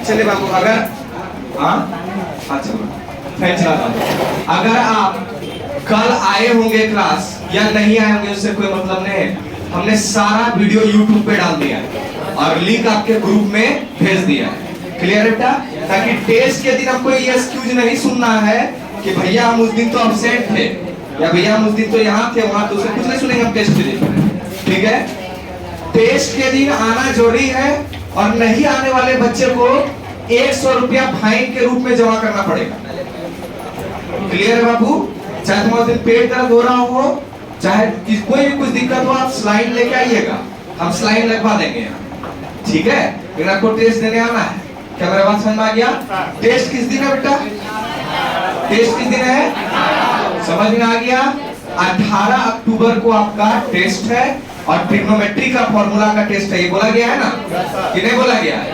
चलिए बाबू, अगर अगर आप कल आए होंगे क्लास या नहीं आए होंगे उससे कोई मतलब नहीं है। हमने सारा वीडियो YouTube पे डाल दिया है और लिंक आपके ग्रुप में भेज दिया है। क्लियर है बेटा? ताकि टेस्ट के दिन आपको ये एक्सक्यूज नहीं सुनना है कि भैया हम उस दिन तो अब्सेंट थे या भैया हम उस दिन तो यहाँ थे वहां, तो उसे कुछ नहीं सुनेंगे हम टेस्ट के दिन। ठीक है? टेस्ट के दिन आना जरूरी है और नहीं आने वाले बच्चे को 100 रुपया फाइन के रूप में जमा करना पड़ेगा। क्लियर है बाबू? चाहे तुम्हारे दिन पेट दर्द हो रहा हो, चाहे कोई भी कुछ दिक्कत हो, आप स्लाइन लेके आइएगा, हम स्लाइन लगवा देंगे यहाँ। ठीक है? लेकिन आपको टेस्ट देने आना है। क्या मेरा बात समझ में आ गया? टेस्ट किस दिन है बेटा? टेस्ट किस दिन है? समझ में आ गया? 18 अक्टूबर को आपका टेस्ट है और ट्रिग्नोमेट्री का फॉर्मूला का टेस्ट है। ये बोला गया है ना कि नहीं बोला गया है?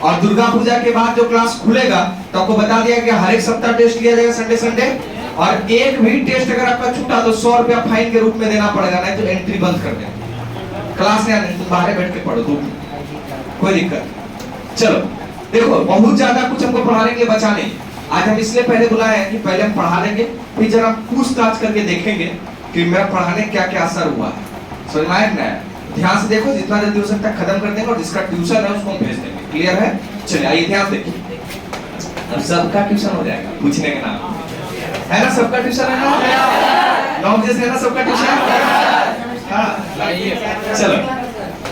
और दुर्गा पूजा के बाद जो क्लास खुलेगा तो आपको बता दिया कि हर एक सप्ताह टेस्ट लिया जाएगा, संडे संडे। और एक भी टेस्ट अगर आपका छूटा तो 100 रुपया फाइन के रूप में देना पड़ेगा, नहीं तो एंट्री बंद कर देंगे। क्लास में आने तुम बाहर बैठ के पढ़ो, धूप में, कोई दिक्कत। चलो देखो, बहुत ज्यादा कुछ हमको पढ़ाने के लिए बचा नहीं। आज हम इसलिए पहले बुलाए हैं कि पहले हम पढ़ा लेंगे, फिर जरा पूछताछ करके देखेंगे कि मेरा पढ़ाने क्या क्या असर हुआ है। समझ में आया? ध्यान से देखो, जितना जल्दी हो सकता है खत्म कर देंगे और जिसका ट्यूशन है उसको भेज देंगे। क्लियर है? चलिए आइए ध्यान देखिए। अब सबका ट्यूशन हो जाएगा पूछने के नाम है ना? सबका ट्यूशन है ना? 9 बजे से है ना सबका ट्यूशन? हाँ, चलो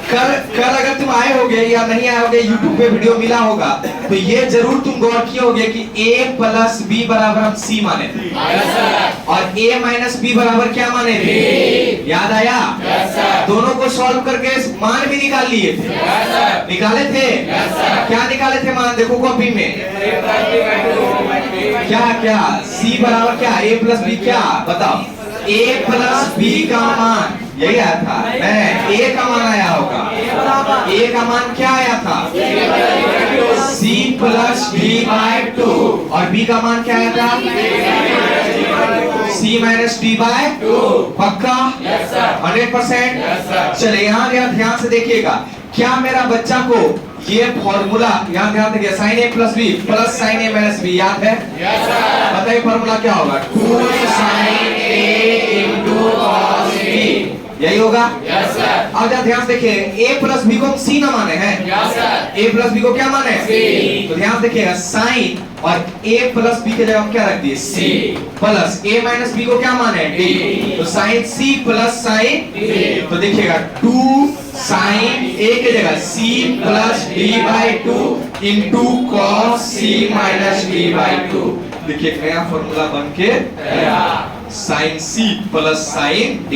कल अगर तुम आए होगे या नहीं आए होगे, YouTube पे वीडियो मिला होगा तो ये जरूर तुम गौर किए होगे कि A प्लस B बराबर हम C माने थे और A माइनस B बराबर क्या माने थे? याद आया? दोनों को सॉल्व करके मान भी निकाल लिए थे। निकाले थे? क्या निकाले थे मान? देखो कॉपी में क्या क्या C बराबर क्या? A प्लस B क्या बताओ? A प्लस B का मान यही आया था? नहीं, A का मान आया होगा। A का मान क्या आया था? C प्लस B बाय 2 और B का मान क्या आया था? C minus D by 2। पक्का? 100%? चले यहाँ ध्यान से देखिएगा, क्या मेरा बच्चा को ये फॉर्मूला यहाँ ध्यान देखिए, sine A plus B plus sine A minus B याद है? बताइए फॉर्मूला क्या होगा? 2 sine A into cos B, यही होगा? Yes sir. अब ध्यान से देखिए, A प्लस B को हम C ना माने हैं? Yes sir. A plus B को क्या माने? C। तो ध्यान देखिएगा, साइन और A प्लस B के जगह हम क्या रख दिए? C plus A minus B को क्या माने? D। तो sine C plus sine D। तो देखिएगा 2 साइन A के जगह C plus D by 2 into cos C minus D by 2। देखिए एक नया फॉर्मूला बन के sine C plus sine D।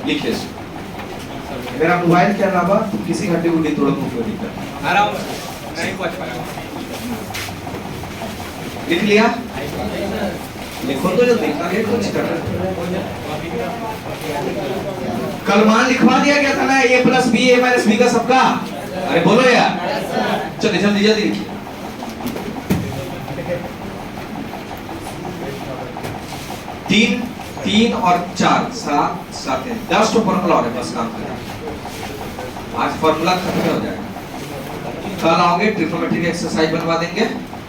लिखिए, मेरा मोबाइल के अलावा किसी घंटे को नहीं तोड़ा तो दिक्कत नहीं पहुंच पाएगा। लिख लिया? लिखो तो जल्दी, आगे कुछ कर कल मान लिखवा दिया गया था ना, A plus B A minus B का सबका। अरे बोलो यार, चलिए जल्दी जल्दी लिखिए। 3 और 4 7 7 है 10 तो फॉर्मूला और है, बस काम करें। आज फॉर्मूला खत्म हो जाएगा। कल आओगे ट्रिग्नोमेट्री की एक्सरसाइज बनवा देंगे,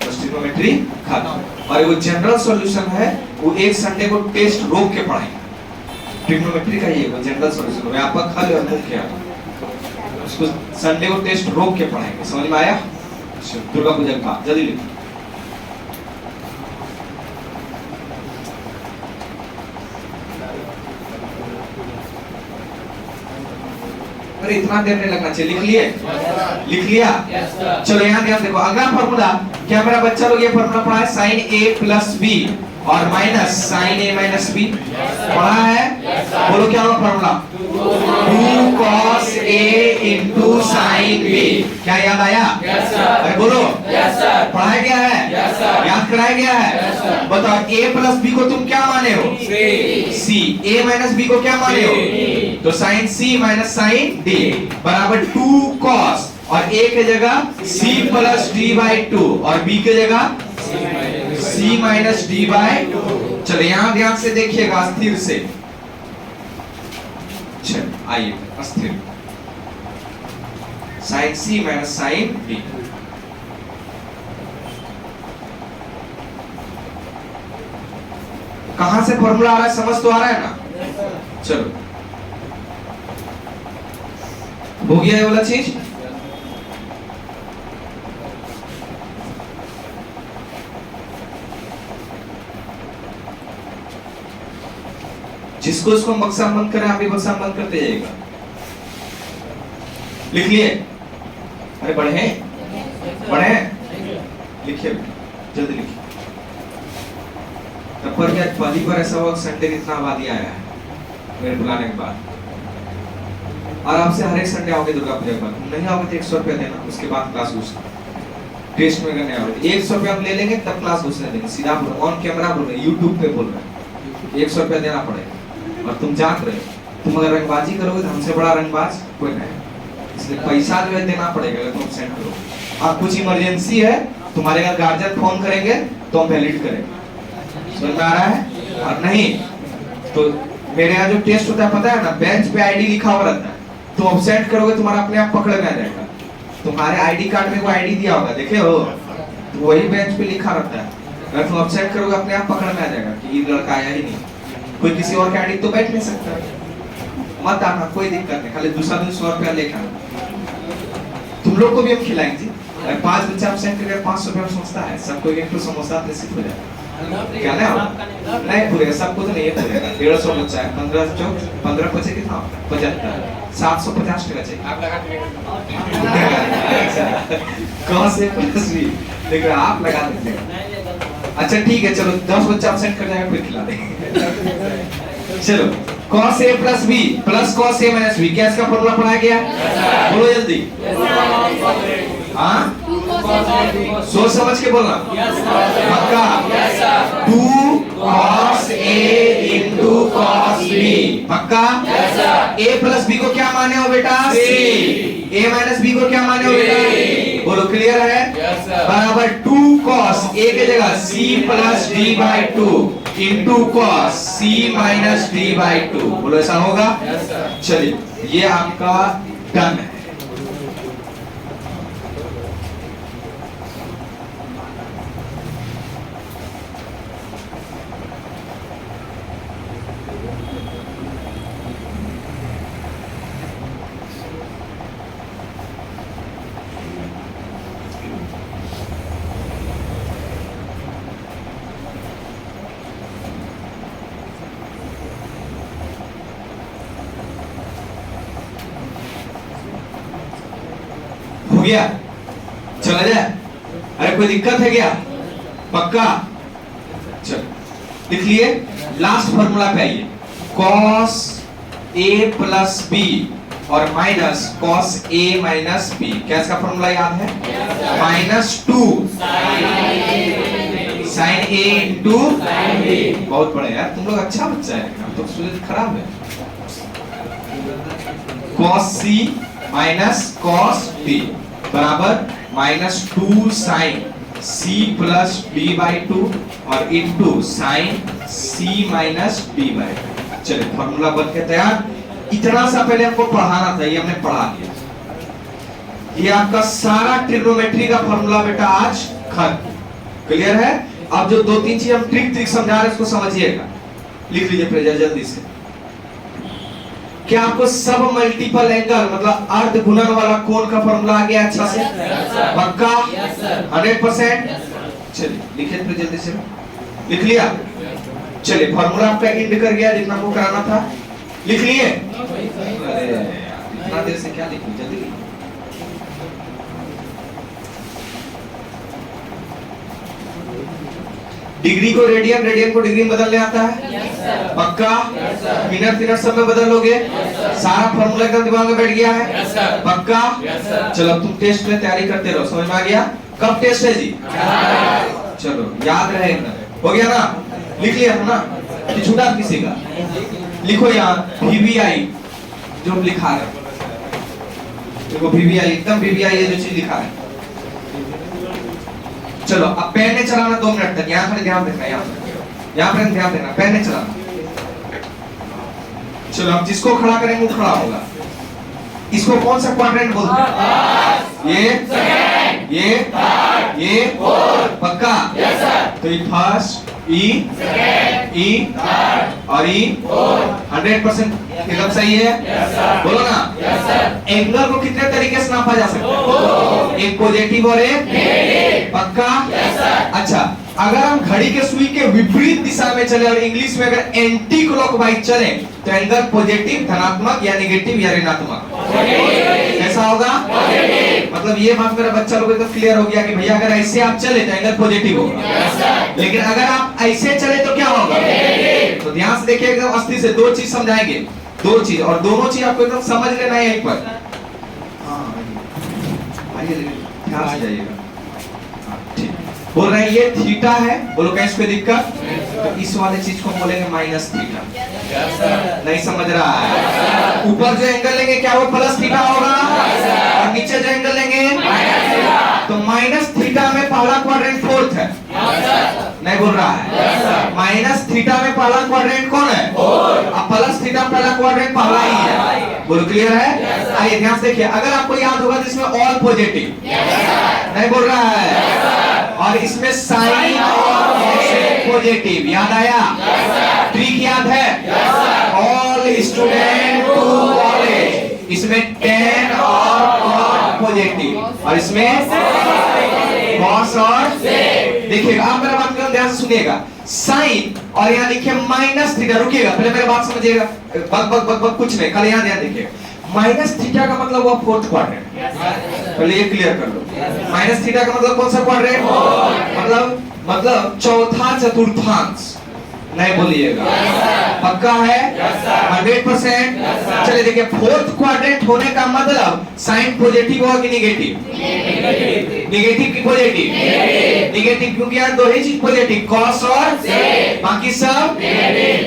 बस ट्रिग्नोमेट्री खत्म। और वो जनरल सॉल्यूशन है, वो एक संडे को टेस्ट रोक के पढ़ाएंगे। ट्रिग्नोमेट्री का ये वो जनरल सॉल्यूशन व्यापक हल और मुख्य हल, उसको संडे को टेस्ट रोक के पढ़ाएंगे। समझ में आया? दुर्गा पूजा का जल्दी लिखो। अरे इतना देर नहीं लगना चाहिए। लिख लिए? लिख लिया? चलो यहाँ ध्यान देखो, अगला फॉर्मूला, क्या मेरा बच्चा लोग ये फॉर्मूला पढ़ा है? साइन A प्लस B और minus sine A minus B पढ़ा है? बोलो क्या होगा formula? 2 cos A into sine B। क्या याद आया? अरे बोलो, पढ़ाया गया है? याद कराया गया है? बताओ A प्लस B को तुम क्या माने हो? C। A माइनस B को क्या माने हो? तो sine C minus sine D बराबर 2 cos और A के जगह C प्लस D बाई 2 और B के जगह C माइनस D बाई 2। चलो यहाँ ध्यान से देखिएगा, अस्थिर से। चलो आइए अस्थिर साइन सी माइनस साइन बी। कहां से फॉर्मूला आ रहा है, समझ तो आ रहा है ना? चलो हो गया ये वाला चीज। जिसको इसको बक्सा बंद करें, आप भी बक्सा बंद करते जाइएगा। लिख लिए? अरे पढ़े पढ़े, लिखिए जल्दी लिखिए। तब पर क्या पहली बार ऐसा हुआ संडे कितना आबादी आया है मेरे बुलाने के बाद, और आपसे हर एक संडे आओगे दुर्गा पूजा के बाद, नहीं आओगे तो 100 रुपया देना, उसके बाद क्लास घुसना। टेस्ट में करने आओगे 100 रुपया हम ले लेंगे, तब क्लास घुसने देंगे। सीधा ऑन कैमरा बोल रहे, यूट्यूब पे बोल रहे, 100 रुपया देना पड़ेगा। और तुम जान रहे हो, तुम अगर रंगबाजी करोगे तो हमसे बड़ा रंगबाज कोई नहीं, इसलिए पैसा जो है देना पड़ेगा अगर तुम सेंड करो। और कुछ इमरजेंसी है, तुम्हारे घर गार्जियन फोन करेंगे तो हम वैलिड करेंगे। समझ में आ रहा है? और नहीं तो मेरे यहाँ जो टेस्ट होता है पता है ना, बेंच पे आईडी लिखा हुआ रहता है, तो अपसेंट करोगे तुम्हारा अपने आप पकड़ में आ जाएगा। तुम्हारे आईडी कार्ड में कोई आईडी दिया होगा, देखे हो, तो वही बेंच पे लिखा रहता है। अगर तुम अपसेंट करोगे अपने आप पकड़ में आ जाएगा कि ये लड़का आया ही नहीं। कोई किसी और के आईडी तो बैठ नहीं सकता। मत आना, कोई दिक्कत नहीं, खाली दूसरा दिन 100 रुपया लेकर आना। तुम लोग को भी हम खिलाएंगे जी। 5 बच्चा अपसेंट करके 500 रुपया सोचता है, सबको एक तो समोसा रिसीव हो जाएगा। क्या ना नहीं पूरे सबको तो नहीं है, पूरे 150 बच्चा है, 15 चौक 15 बचे कितना 75 750 टका चाहिए। आप लगा कौन से प्लस भी देख रहे आप लगा देते। अच्छा ठीक है, चलो 10 बच्चा अपसेंट कर जाएगा, फिर खिला देंगे। चलो cos a प्लस बी प्लस cos a माइनस बी, क्या इसका फॉर्मूला पढ़ाया गया? बोलो जल्दी। हाँ सोच समझ के बोलना, पक्का? 2 cos a into cos b, पक्का? a प्लस b को क्या माने हो बेटा? c। a माइनस b को क्या माने हो बेटा? बोलो क्लियर है? बराबर 2 cos a के जगह c plus d by 2 into cos c minus d by 2। बोलो ऐसा होगा? चलिए ये आपका डन है। हो गया? चला जाए? अरे कोई दिक्कत है क्या? पक्का? चलो लिख लिए। लास्ट फॉर्मूला पे आइए, cos a प्लस b और minus cos a minus b। क्या इसका फॉर्मूला याद है? -2 sin a इंटू बहुत बड़े यार तुम लोग, अच्छा बच्चा है, तो सूरज खराब है। cos c minus cos b बराबर -2 sin c plus b by 2 और into sin c minus b by 2। चलिए फॉर्मूला बन के तैयार। इतना सा पहले हमको पढ़ाना था, ये हमने पढ़ा दिया। ये आपका सारा ट्रिग्नोमेट्री का फॉर्मूला बेटा आज खत्म। क्लियर है? अब जो 2-3 चीज हम ट्रिक समझा रहे हैं उसको समझिएगा। लिख लीजिए प्रेजा जल्दी से। क्या आपको सब मल्टीपल एंगल मतलब अर्ध गुणन वाला कोण का फॉर्मूला आ गया अच्छा से? पक्का? 100%? चलिए लिखिए तो जल्दी से। लिख लिया? चलिए फॉर्मूला आपका एंड कर गया जितना को कराना था। लिख लिए? अरे इतना देर से क्या लिखूं, जल्दी लिखो। डिग्री को रेडियन, रेडियन को डिग्री में बदलने आता है? पक्का? मिनट सब में बदल लोगे? सारा फॉर्मूला एकदम दिमाग में बैठ गया है? पक्का? चलो तुम टेस्ट में तैयारी करते रहो। समझ में आ गया? कब टेस्ट है जी? चलो याद रहेगा। हो गया ना? लिख लिया ना? कि छूटा किसी का? लिखो यहाँ VVI जो लिखा है, देखो VVI एकदम VVI है जो चीज लिखा है। चलो अब पेन ने चलाना 2 मिनट तक, यहाँ पर ध्यान देना, यहाँ पर ध्यान देना, पेन ने चलाना। चलो अब जिसको खड़ा करेंगे वो खड़ा होगा। इसको कौन सा क्वाड्रेंट बोलते हैं? ये पक्का? तो ये फर्स्ट, ई और ई 100% एकदम सही है। बोलो ना। एंगल को कितने तरीके से नापा जा सकता है? एक पॉजिटिव और एक पक्का। अच्छा, अगर हम घड़ी के सुई के विपरीत दिशा में चले और इंग्लिश में अगर एंटी क्लॉकवाइज चले तो एंगल पॉजिटिव, धनात्मक या नेगेटिव या ऋणात्मक कैसा होगा? मतलब ये बात मेरा बच्चा लोगों को तो क्लियर हो गया कि भैया अगर ऐसे आप चले तो एंगल पॉजिटिव होगा, लेकिन अगर आप ऐसे चले तो क्या होगा? तो ध्यान से देखिए, एकदम अस्थि से दो चीज समझाएंगे, दो चीज, और दोनों चीज आपको एकदम समझ लेना है यहीं पर। आइए ध्यान से जाइएगा। बोल रहे हैं ये थीटा है, बोलो क्या इसको दिक्कत? तो इस वाले चीज को बोलेंगे माइनस थीटा। नहीं समझ रहा है? ऊपर जो एंगल लेंगे क्या वो प्लस थीटा होगा, और नीचे जो एंगल लेंगे तो माइनस थीटा में पहला क्वाड्रेंट फोर्थ है। नहीं बोल रहा है? माइनस थीटा में पहला क्वाड्रेंट कौन है? अब प्लस थीटा पहला क्वाड्रेंट पहला ही है। बोलो क्लियर है? आइए ध्यान से देखिए, अगर आपको याद होगा तो इसमें ऑल पॉजिटिव, नहीं बोल रहा है, और इसमें साइन और पॉजिटिव, याद आया? ट्रिक याद है? ऑल स्टूडेंट टू कॉलेज, इसमें 10 और पॉजिटिव, और इसमें कॉस और देखिएगा। आप मेरा बात ध्यान से सुनिएगा, साइन और यहाँ लिखिए माइनस थीटा। रुकिएगा, पहले मेरी बात समझिएगा, बक बक बक बक कुछ नहीं, खाली यहाँ ध्यान देखिए। माइनस थीटा का मतलब वो फोर्थ क्वाड्रेंट, पहले ये क्लियर कर लो। माइनस थीटा का मतलब कौन सा क्वाड्रेंट? मतलब चौथा चतुर्थांश। नहीं बोलिएगा, पक्का है? 100%। चलिए देखिए, फोर्थ क्वाड्रेंट होने का मतलब साइन पॉजिटिव होगा कि नेगेटिव? नेगेटिव की पॉजिटिव? नेगेटिव, क्योंकि यहाँ दो ही चीज पॉजिटिव, कॉस और बाकी सब,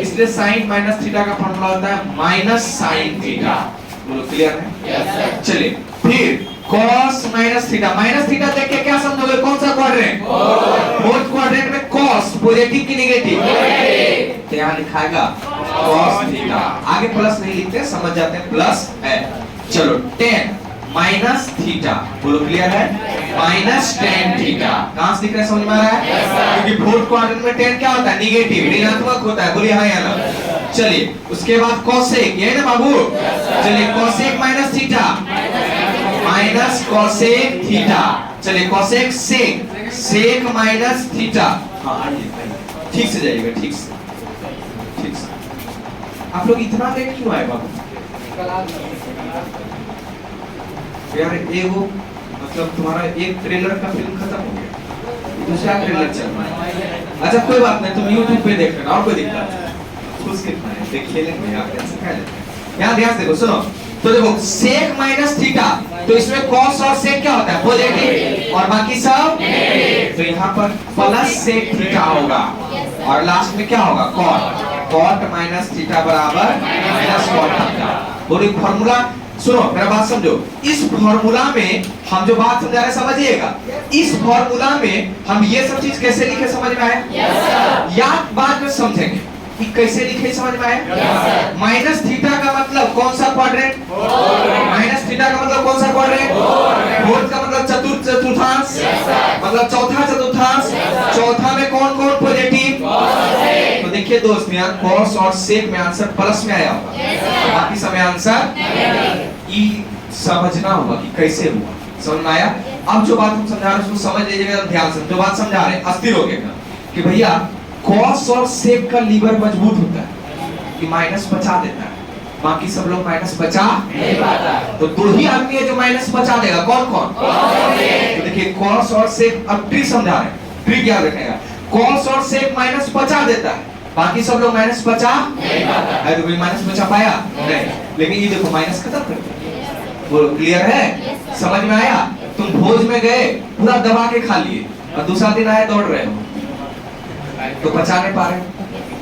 इसलिए साइन माइनस थीटा का फॉर्मूला होता है माइनस साइन थीटा। बोलो क्लियर है? चलिए फिर cos minus theta, minus theta देख के क्या समझोगे? कौन सा क्वाड्रेंट? फोर्थ क्वाड्रेंट में cos पॉजिटिव की नेगेटिव? तो यहाँ लिखाएगा cos थीटा, आगे प्लस नहीं लिखते, समझ जाते हैं प्लस है। चलो 10 माइनस थीटा, बोलो क्लियर है? माइनस tan थीटा, कहां से दिख रहा है? समझ में आ रहा है? क्योंकि फोर्थ क्वाड्रेंट में tan क्या होता है? नेगेटिव, ऋणात्मक होता है। बोलिए हाँ या ना? चलिए उसके बाद कोसेक, ये ना बाबू? चलिए cosec minus theta, minus cosec theta. चलिए cosec sec, sec minus theta. हाँ आइए, ठीक से जाइएगा, ठीक से, ठीक से। आप लोग इतना लेट क्यों आए बाबू? यार एगो मतलब तुम्हारा एक ट्रेलर का फिल्म खत्म हो गया, दूसरा ट्रेलर चल रहा है। अच्छा कोई बात नहीं, तुम YouTube पे देख लेना, और कोई दिक्कत नहीं, खुश कितना है देख लेंगे, आप कैसे खा लेते हैं। यहाँ ध्यान से देखो, सुनो तो देखो सेक माइनस थीटा, तो इसमें कॉस और सेक क्या होता है? पॉजिटिव, और बाकी सब तो यहाँ पर प्लस सेक थीटा होगा, और लास्ट में क्या होगा? कॉट, कॉट माइनस थीटा बराबर माइनस कॉट थीटा। पूरी फॉर्मूला सुनो, मेरा बात समझो। इस फॉर्मूला में हम जो बात समझा रहे हैं समझिएगा, इस फॉर्मूला में हम ये सब चीज कैसे लिखे समझ में आया? या बाद में समझेंगे कि कैसे लिखे समझ में आया? माइनस थीटा का मतलब कौन सा क्वाड्रेंट? माइनस थीटा का मतलब कौन सा क्वाड्रेंट? फोर्थ का मतलब चतुर्थांश, मतलब चौथा चतुर्थांश। चौथा में कौन कौन पॉजिटिव? तो देखिए दोस्त, यहाँ कॉस और सेक में आंसर प्लस में आया होगा, बाकी समय आंसर ई समझना होगा कि कैसे हुआ। समझ में आया? अब जो बात हम समझा रहे हैं उसको समझ लीजिएगा ध्यान से। जो बात समझा रहे हैं अस्थिर हो गया कि भैया कॉस और सेक का लीवर मजबूत होता है कि माइनस बचा देता है, बाकी सब लोग माइनस बचा नहीं पाता। तो दो ही आदमी है जो माइनस बचा देगा, कौन कौन? तो देखिए कॉस और सेक, अब ट्रिक समझा रहे हैं, ट्रिक याद रखिएगा। कॉस और सेक माइनस बचा देता है, बाकी सब लोग माइनस बचा नहीं पाता है। तो कोई माइनस बचा पाया नहीं, लेकिन ये देखो माइनस खत्म कर दिया। बोलो क्लियर है? समझ में आया? तुम भोज में गए, पूरा दबा के खा लिए, और दूसरा दिन आए दौड़ रहे हो तो पचा नहीं पा रहे,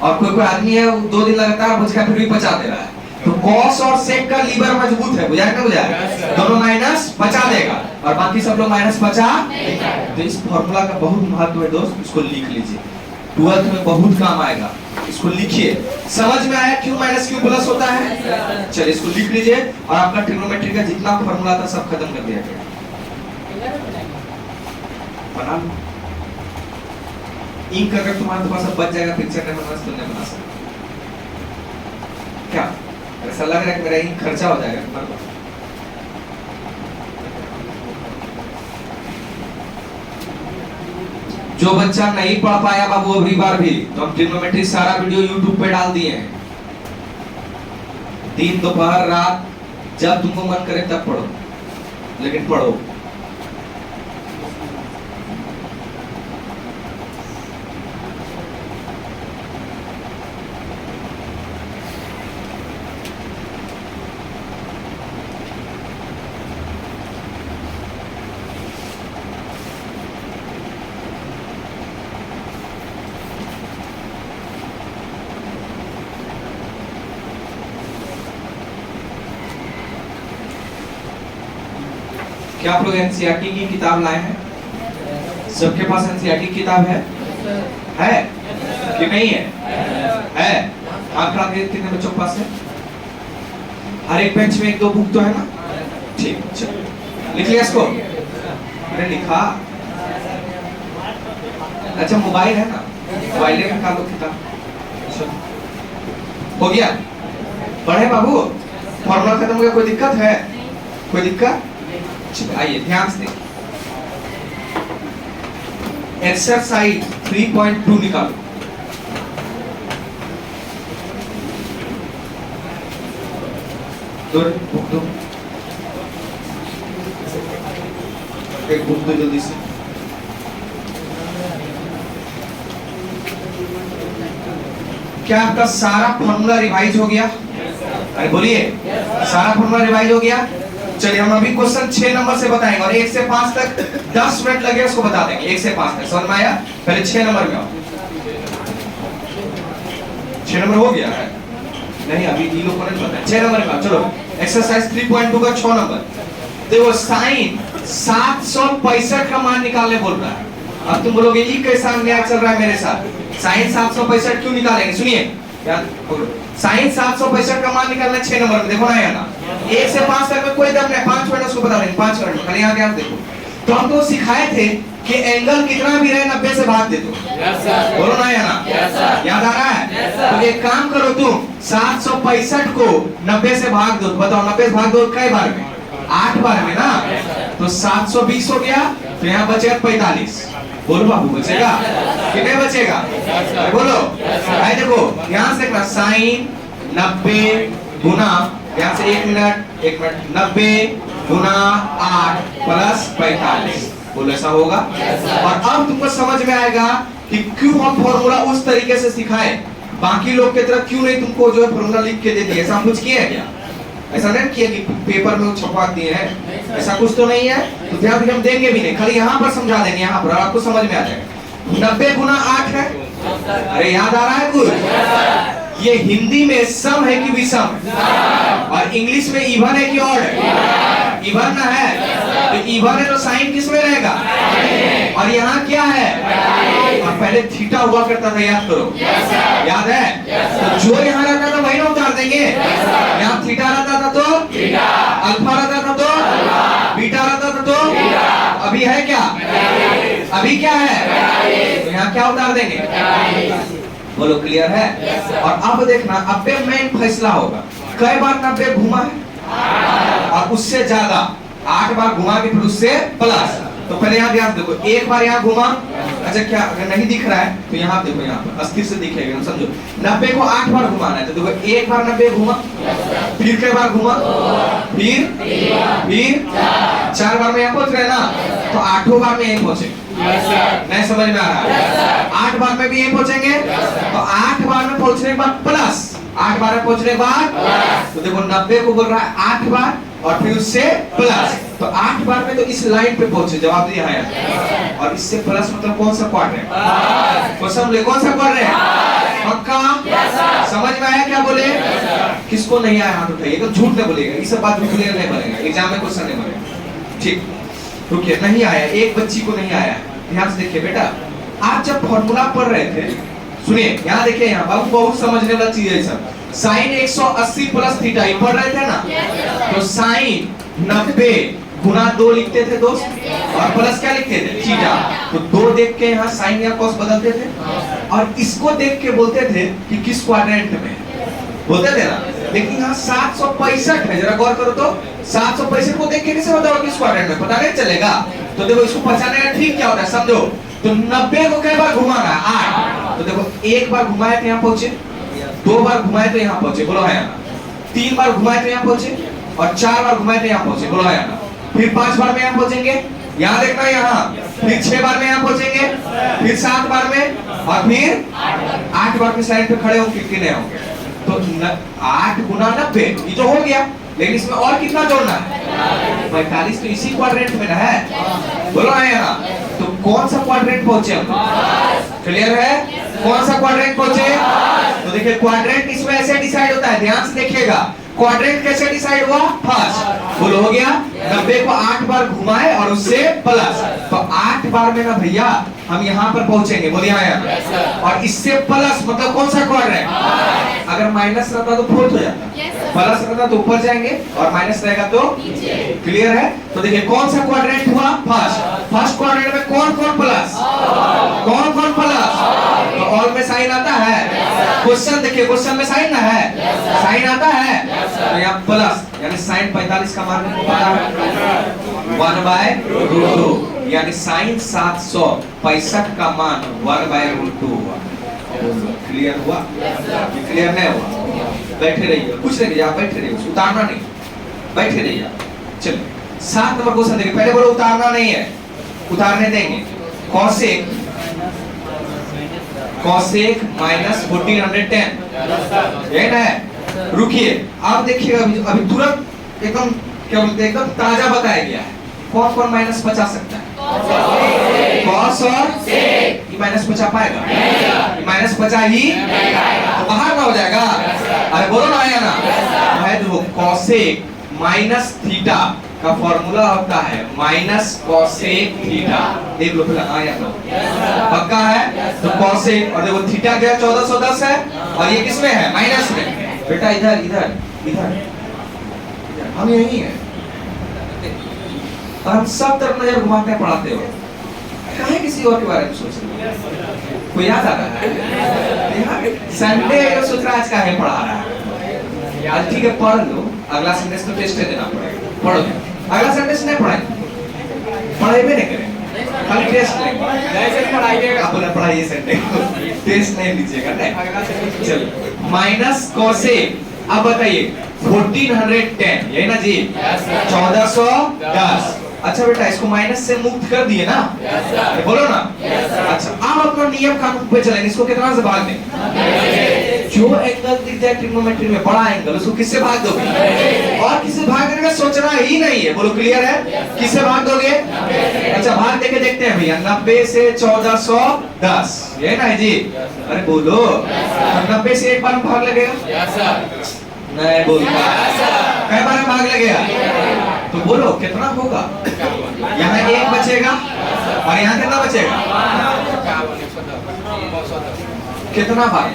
और कोई कोई आदमी है 2 दिन लगातार भोज का फिर भी पचा दे रहा है। तो कॉस और सेक का लीवर मजबूत है, बुझाया ना बुझाया? दोनों माइनस बचा देगा और बाकी सब लोग माइनस बचा। तो इस फॉर्मूला का बहुत महत्व है दोस्त, इसको लिख लीजिए। 12th में बहुत काम आएगा। इसको लिखिए। समझ में आया क्यों माइनस क्यों प्लस होता है? चलिए इसको लिख लीजिए और आपका ट्रिग्नोमेट्री का जितना फॉर्मूला था सब खत्म कर दिया गया। बना लो। इंक अगर तुम्हारे पास बच जाएगा पिक्चर नहीं बना सकते, नहीं बना सकते। क्या ऐसा लग रहा है कि मेरा इंक खर्चा हो जाएगा तुम्हारे पास? जो बच्चा नहीं पढ़ पाया बाबू अगली बार भी, तो हम ट्रिग्नोमेट्री सारा वीडियो YouTube पे डाल दिए हैं। दिन दोपहर रात जब तुमको मन करे तब पढ़ो, लेकिन पढ़ो। क्या आप लोग एनसीईआरटी की किताब लाए हैं? सबके पास एनसीईआरटी की किताब है? है कि नहीं है? है। आपका कितने बच्चों के पास है? हर एक बेंच में एक दो बुक तो है ना? ठीक, चलो लिख लिया इसको? मैंने लिखा। अच्छा मोबाइल है ना, मोबाइल में निकाल दो किताब। हो गया? पढ़े बाबू? फॉर्मूला खत्म हो गया? कोई दिक्कत है? कोई दिक्कत? आइए ध्यान से एक्सरसाइज 3.2 निकालो। बुक दो, एक बुक दो जल्दी से। क्या आपका सारा फॉर्मूला रिवाइज हो गया? अरे बोलिए, सारा फॉर्मूला रिवाइज हो गया? चलिए हम अभी क्वेश्चन 6 नंबर से बताएंगे और 1 से 5 तक 10 मिनट लगेगा उसको बता देंगे। 1 से 5 तक समझ में आया? पहले 6 नंबर में आओ। 6 नंबर हो गया है? नहीं अभी ये लोग को नहीं पता है। 6 नंबर में आओ। चलो एक्सरसाइज 3.2 का 6 नंबर देखो। साइन 765 का मान निकालने बोल रहा है। अब तुम बोलोगे ये कैसा अन्याय चल रहा है मेरे साथ? साइन 765 क्यों निकालेंगे? सुनिए साइन 765 का मान निकालना 6 नंबर में। देखो ना है ना, 1 से 5 तक में कोई दम नहीं। 5 मिनट उसको बता देंगे, 5 मिनट में। खाली यहाँ ध्यान देखो। तो हम तो सिखाए थे कि एंगल कितना भी रहे 90 से भाग दे दो। बोलो ना है ना? याद आ रहा है? तो एक काम करो तुम 765 को 90 से भाग दो। बताओ 90 से भाग दो कई बार में? 8 बार में ना। तो 720 हो गया, तो यहाँ बचेगा 45। बोलो बाबू बचेगा कितने बचेगा? बोलो भाई देखो ध्यान से देखना। साइन 90 गुना, ध्यान से 1 मिनट 90 गुना 8 प्लस 45। बोलो ऐसा होगा? और अब तुमको समझ में आएगा कि क्यों हम फॉर्मूला उस तरीके से सिखाए, बाकी लोग की तरह क्यों नहीं तुमको जो है फॉर्मूला लिख के दे दिया। ऐसा हम कुछ किया है क्या? ऐसा नहीं किया कि पेपर में छपवा दिए हैं, ऐसा कुछ तो नहीं है। तो ध्यान हम देंगे भी नहीं, खाली यहाँ पर समझा देंगे, यहाँ पर आपको समझ में आ जाएगा। 90 गुना 8 है। अरे याद आ रहा है कुछ? ये हिंदी में सम है कि विषम? और इंग्लिश में इवन है कि ऑड है? इवन ना है। तो इवन है तो साइन किस में रहेगा? और यहाँ क्या है? और पहले थीटा हुआ करता था, याद करो। याद है? तो जो यहाँ रहता था वही ना उतार देंगे। यहाँ थीटा रहता था तो अल्फा रहता था तो बीटा रहता था तो अभी है क्या? अभी क्या है? तो यहाँ क्या उतार देंगे? बोलो क्लियर है? और अब देखना, अब पे मेन फैसला होगा। कई बार 90 घुमा है और उससे ज्यादा 8 बार घुमा के फिर उससे प्लस। तो पहले यहाँ ध्यान देखो, एक बार यहाँ घुमा। अच्छा क्या अगर नहीं दिख रहा है तो यहाँ देखो, यहाँ पर अस्थिर से दिखेगा, समझो। 90 को 8 बार घुमाना है तो देखो, एक बार 90 घुमा, फिर कई बार घुमा, फिर 4 बार में यहाँ पहुंच रहे ना, तो 8वां बार में यहीं पहुंचे। नहीं समझ में आ रहा है? 8 बार में भी यहीं पहुंचेंगे। तो 8 बार में पहुंचने के बाद प्लस, 8 बार में पहुंचने के बाद तो देखो 90 को बोल रहा है 8 बार और फिर उससे प्लस। तो 8 बार में तो इस लाइन पे पहुंचे, जवाब दिया है। और इससे प्लस मतलब कौन सा क्वाड्रेंट? कौन सा क्वाड्रेंट? पक्का? समझ में आया क्या बोले? किसको नहीं आया हाथ उठाइए, तो झूठ नहीं बोलेगा। ये सब बात क्लियर नहीं बनेगा, एग्जाम में क्वेश्चन नहीं बनेगा। ठीक रुकिए, नहीं आया, एक बच्ची को नहीं आया। ध्यान से देखिए बेटा, आप जब फॉर्मूला पढ़ रहे थे, सुनिए यहाँ देखिए, यहाँ बाबू बहुत समझने वाला चीज है सब। साइन 180 प्लस थीटा ये पढ़ रहे थे ना, तो साइन 90 गुना 2 लिखते थे दोस्त, और प्लस क्या लिखते थे थीटा। तो 2 देख के यहाँ साइन या कॉस बदलते थे, और इसको देख के बोलते थे कि किस क्वाड्रेंट में बोलते थे ना। लेकिन यहाँ 765 है, जरा गौर करो तो 765 को देख के कैसे बताओ किस क्वाड्रेंट में, पता नहीं चलेगा। तो देखो इसको पहचानने का ठीक क्या होता है समझो। तो 90 को कई बार घुमाना है 8, तो देखो एक बार घुमाए तो यहाँ पहुंचे, 2 बार घुमाए तो यहाँ पहुंचे, बोलो है ना। 3 बार घुमाए तो यहाँ पहुंचे, और 4 बार घुमाए तो यहाँ पहुंचे, बोलो है ना। फिर 5 बार में यहाँ पहुंचेंगे, यहाँ देखना यहाँ, फिर 6 बार में यहाँ पहुंचेंगे, फिर 7 बार में, और फिर 8 बार में साइड पे खड़े होंगे, कितने होंगे। तो 8 गुना 90 ये तो हो गया, लेकिन इसमें और कितना जोड़ना है 45। तो इसी क्वाड्रेंट में ना है, बोलो है यहाँ। तो कौन सा क्वाड्रेंट पहुंचे हम, क्लियर है, कौन सा क्वाड्रेंट पहुंचे। तो देखिए क्वाड्रेंट इसमें ऐसे डिसाइड होता है, ध्यान से देखिएगा। क्वाड्रेंट कैसे डिसाइड हुआ, फर्स्ट बोलो हो गया 90 को 8 बार घुमाए और उससे प्लस, तो 8 बार में ना भैया हम यहाँ पर पहुंचेंगे, बोलिए यहाँ, और इससे प्लस मतलब कौन सा क्वाड्रेंट। अगर माइनस रहता तो फोर्थ हो जाता, प्लस रहता तो ऊपर जाएंगे, और माइनस रहेगा तो क्लियर है। तो देखिए कौन सा क्वाड्रेंट हुआ, फर्स्ट क्वाड्रेंट में कौन कौन प्लस, कौन कौन प्लस, तो ऑल में साइन आता है। क्वेश्चन देखिए, क्वेश्चन में साइन ना है, साइन आता है, तो यहाँ प्लस यानी साइन 45 का मान 1/√2, यानी साइन 765 का मान 1/√2 हुआ। क्लियर हुआ, क्लियर नहीं हुआ, बैठे रहिए, कुछ नहीं आप बैठे रहिए, उतारना नहीं, बैठे रहिए। चलिए 7 नंबर क्वेश्चन देखिए, पहले बोलो उतारना नहीं है, उतारने देंगे। कॉसेक माइनस 1410 ये ना है। रुकिए आप देखिएगा, अभी तुरंत एकदम क्या बोलते हैं, एकदम ताजा बताया गया है। कौन कौन माइनस बचा सकता है, कॉस और सेक, ये माइनस बचा पाएगा, ये माइनस बचा ही तो बाहर ना हो जाएगा। अरे बोलो ना आया ना है। देखो कॉसेक माइनस थीटा का फॉर्मूला होता है माइनस कॉसेक थीटा, देख लो पहले आया ना, पक्का है। तो कॉसेक और देखो थीटा क्या 1410 है, और ये किसमें है माइनस में। बेटा इधर इधर इधर, हम यही हैं, और हम सब तरफ नजर घुमाते हैं, पढ़ाते हो, कहीं किसी और के बारे में सोच रहे हो, कोई याद आ रहा है संडे जो सोच रहा है आज का है पढ़ा रहा है यार, ठीक है पढ़ लो, अगला संडे से तो टेस्ट देना पड़ेगा, पढ़ो। अगला संडे से नहीं पढ़ाएंगे, पढ़ाई नहीं करेंगे, खाली टेस्ट लेंगे, पढ़ाइएगा, आप पढ़ाइए संडे को, टेस्ट नहीं लीजिएगा नहीं। चलो माइनस कॉसेक, अब बताइए 1410 यही ना जी, 1410। अच्छा बेटा इसको माइनस से मुक्त कर दिए ना, बोलो ना। अच्छा अब अपना नियम कानून पे चलेंगे, इसको कितना से भाग दें, जो एंगल दिख जाए ट्रिग्नोमेट्री में बड़ा एंगल, उसको किससे भाग दोगे, और किससे भागने का सोचना ही नहीं है, बोलो क्लियर है, किससे भाग दोगे। अच्छा भाग देके देखते हैं भैया, 90 से 1410 ये ना है जी, अरे बोलो 90 से एक बार भाग लगेगा, नहीं बोलता कई बार भाग लगेगा, तो बोलो कितना होगा, यहाँ 1 बचेगा और यहाँ कितना बचेगा, कितना बार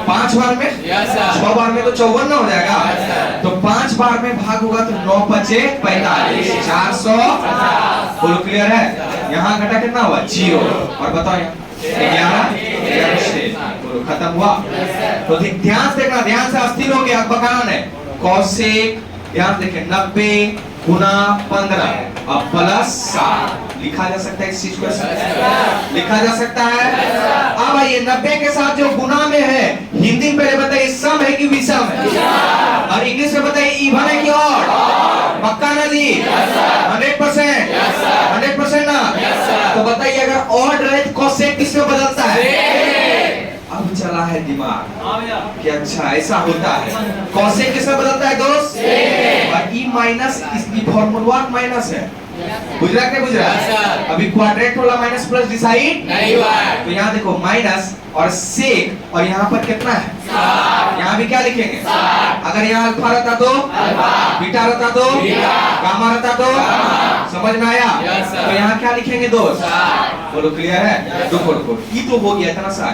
5 बार में, 6 बार में तो 54 हो जाएगा, तो 5 बार में भाग होगा तो 9 बचे 45, 400, बोलो क्लियर है। यहाँ घटा कितना हुआ 0, और बताओ यहाँ 11 खत्म हुआ। तो ध्यान से देखना, ध्यान से अस्थिर हो गया, बकाना है कॉसेक, ध्यान देखें 90 गुना 15 और प्लस 7 लिखा जा सकता है, इस चीज को लिखा जा सकता है। अब आइए 90 के साथ जो गुना में है, हिंदी में पहले बताइए सम है कि विषम है, और इंग्लिश में बताइए इवन है कि ऑड, पक्का ना जी 100%, 100% ना। तो बताइए अगर ऑड रहे तो कॉसेक किसमें बदलता है, अब चला है दिमाग कि अच्छा ऐसा होता है, कॉसेक किसमें बदलता है दोस्त, और ई माइनस इसकी फॉर्मूला माइनस है, बुझ रहा है, बुझ रहा है। अभी क्वाड्रेंट वाला माइनस प्लस डिसाइड नहीं हुआ है, तो यहाँ देखो माइनस और सेक, और यहाँ पर कितना है, यहाँ भी क्या लिखेंगे, अगर यहाँ अल्फा रहता तो बीटा रहता तो गामा रहता तो, समझ में आया? तो यहाँ क्या लिखेंगे दोस्त? बोलो क्लियर है? रुको ये तो हो गया इतना सा।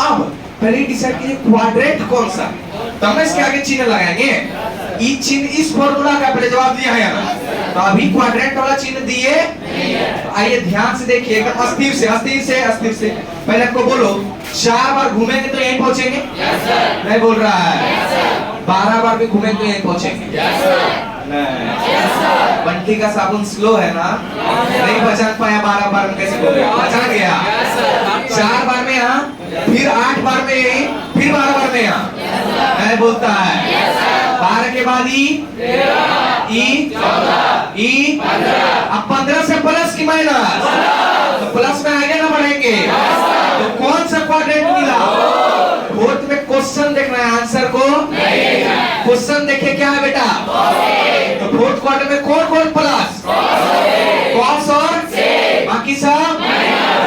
अब पहले डिसाइड कीजिए क्वाड्रेंट कौन सा, तब इसके आगे चिन्ह लगाएंगे। ये चिन्ह इस फॉर्मूला का पहले जवाब दिया है ना, तो अभी क्वाड्रेंट वाला चिन्ह दिए। तो आइए ध्यान से देखिए, एकदम अस्थिर से पहले आपको बोलो 4 बार घूमेंगे तो यहीं पहुंचेंगे? नहीं बोल रहा है। 12 बार भी घूमेंगे तो यहीं पहुंचेंगे? बंटी का साबुन स्लो है ना, नहीं पहचान पाया 12 बार में कैसे बोलेगा? पहचान गया। 4 बार में यहाँ, फिर 8 बार में यही, फिर 12 बार में यहाँ नहीं बोलता है। 12 के बाद ई 14 अब 15 से प्लस की माइनस, तो प्लस में आगे ना बढ़ेंगे। तो कौन सा क्वाड्रेंट मिला? फोर्थ में क्वेश्चन देखना है, आंसर को क्वेश्चन देखे क्या है बेटा? तो फोर्थ क्वाड्रेंट में कौन कौन प्लस? कॉस और बाकी सब।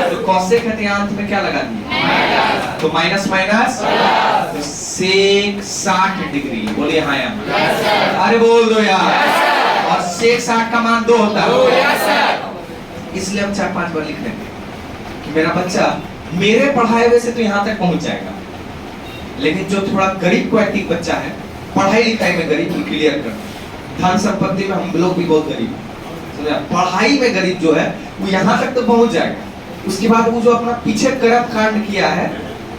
तो कॉसेक है, अंत में क्या लगा दिया? तो माइनस तो सेक 60 डिग्री। बोलिए हाँ या अरे बोल दो यार। और सेक 60 का मान 2 होता है, इसलिए हम 4-5 बार लिख रहे हैं कि मेरा बच्चा मेरे पढ़ाए हुए से तो यहाँ तक पहुंच जाएगा, लेकिन जो थोड़ा गरीब क्वालिटी बच्चा है, पढ़ाई लिखाई में गरीब, क्लियर कर, धन संपत्ति में हम लोग भी बहुत गरीब हैं, पढ़ाई में गरीब जो है वो यहाँ तक तो पहुंच जाएगा। उसके बाद वो जो अपना पीछे कर्म कांड किया है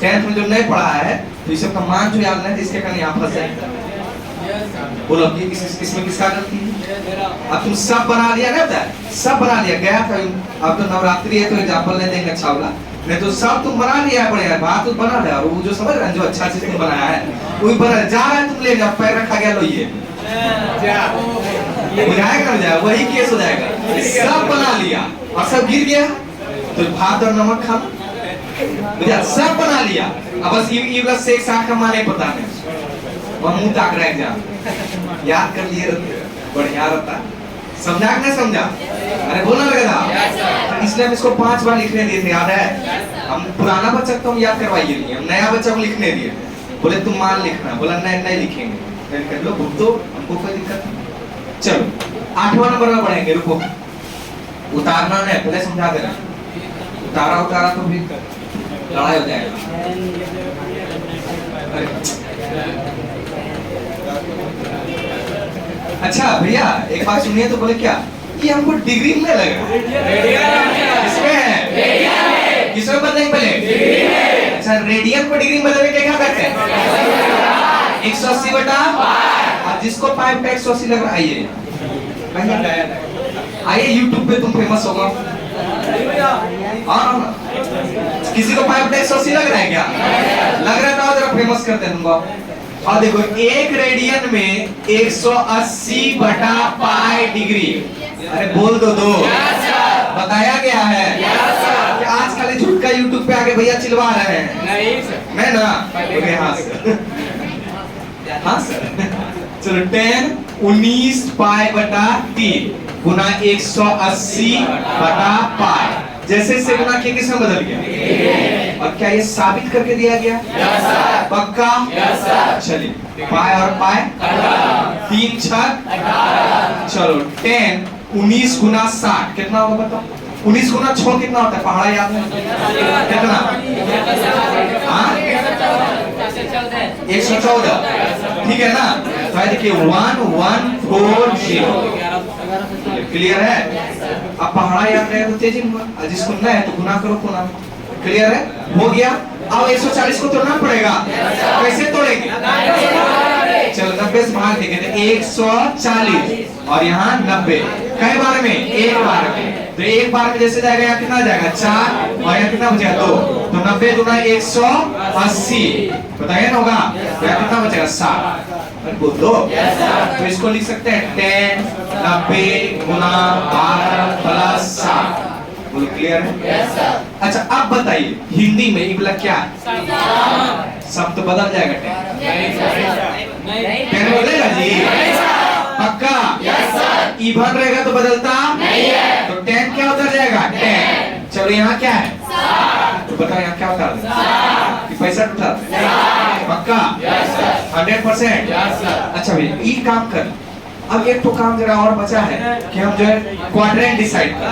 10th में, जो नहीं पढ़ा है, तो इस सबका मान जो याद नहीं, तो इसके कारण यहाँ फंस जाएगा। बोलो इसमें किसका गलती है? अब तुम सब बना लिया ना, सब बना लिया गया था। अब तो नवरात्रि है तो एग्जाम्पल नहीं देंगे, अच्छा वाला नहीं तो सब तुम बना लिया है, बढ़िया बात तो बना लिया। और वो जो समझ रहे हैं, जो अच्छा चीज तुम बनाया है वही बना जा रहा है, तुम ले जाओ, पैर रखा गया, लो ये बुझाएगा ना, वही केस हो जाएगा। सब बना लिया और सब गिर गया, तो भात और नमक खा, सब बना लिया। अब बस ये वाला सेक 60 का मान नहीं पता है, वह मुंह ताक रहा है, एग्जाम याद कर लिए बढ़िया रहता। समझा कि नहीं समझा? अरे बोलना लगा था, इसलिए हम इसको 5 बार लिखने दिए थे, याद है? हम पुराना बच्चा तो हम याद करवाइए नहीं, हम नया बच्चा को लिखने दिए। बोले तुम मान लिखना, बोला नहीं लिखेंगे, कर लो तो हमको कोई दिक्कत नहीं। चलो 8वां नंबर में बढ़ेंगे, रुको। उतारना नहीं, पहले समझा देना, उतारा तो भी लड़ाई हो जाएगा। अच्छा भैया एक बात सुनिए, तो बोले क्या ये हमको डिग्री में लगा? किसमें बदलेंगे पहले? अच्छा रेडियन को डिग्री में बदलने क्या करते हैं? 180 बटा, और जिसको पाइप का 180 लग रहा है, आइए YouTube पे तुम फेमस होगा। और किसी को पाइप का 180 लग रहा है क्या? लग रहा है, तो जरा फेमस करते हैं तुमको। और देखो 1 रेडियन में 180 बटा पाई डिग्री। अरे बोल दो बताया गया है कि आज खाली झूठ का यूट्यूब पे आके भैया चिल्वा रहे हैं, नहीं ना? हाँ सर, हाँ सर। चलो 10 19 पाई बटा 3 गुना 180 बटा पाई, जैसे से गुना किए किसमें बदल गया? और क्या ये साबित करके दिया गया? पक्का? चलिए पाई और पाई 3 6 चलो 10 19 गुना 60 कितना होगा बताओ? 19 गुना 6 कितना होता है? पहाड़ा याद है कितना? 114, ठीक है ना? तो देखिए 1140, क्लियर है? अब पहाड़ा याद रहे तो तेजी में, जिसको नहीं है तो गुना करो गुना, क्लियर है? हो गया। अब 140 को तोड़ना पड़ेगा, कैसे तोड़ेंगे? चलो 90 से भाग देंगे तो 140 और यहाँ 90, कई बार में? 1 बार में। तो 1 बार में जैसे जाएगा यहाँ कितना जाएगा? 4, और यहाँ कितना बचेगा? 2। तो 90 गुना 180 बताइए ना होगा, यहाँ कितना बचेगा? 60। बोल दो। तो इसको लिख सकते हैं 10 90 गुना 12 प्लस 60। बोलो क्लियर है? अच्छा अब बताइए हिंदी में इबला क्या है? सब तो बदल जाएगा, 10 बदलेगा जी? पक्का? इवन रहेगा तो बदलता नहीं है, तो 10 क्या उतर जाएगा? 10। चलो यहाँ क्या है? तो बताओ यहाँ क्या उतार दें? पैसा उतार दें? पक्का? 100%? अच्छा भैया ये काम कर, अब एक तो काम जरा और बचा है कि हम जो है क्वाड्रेंट डिसाइड करें।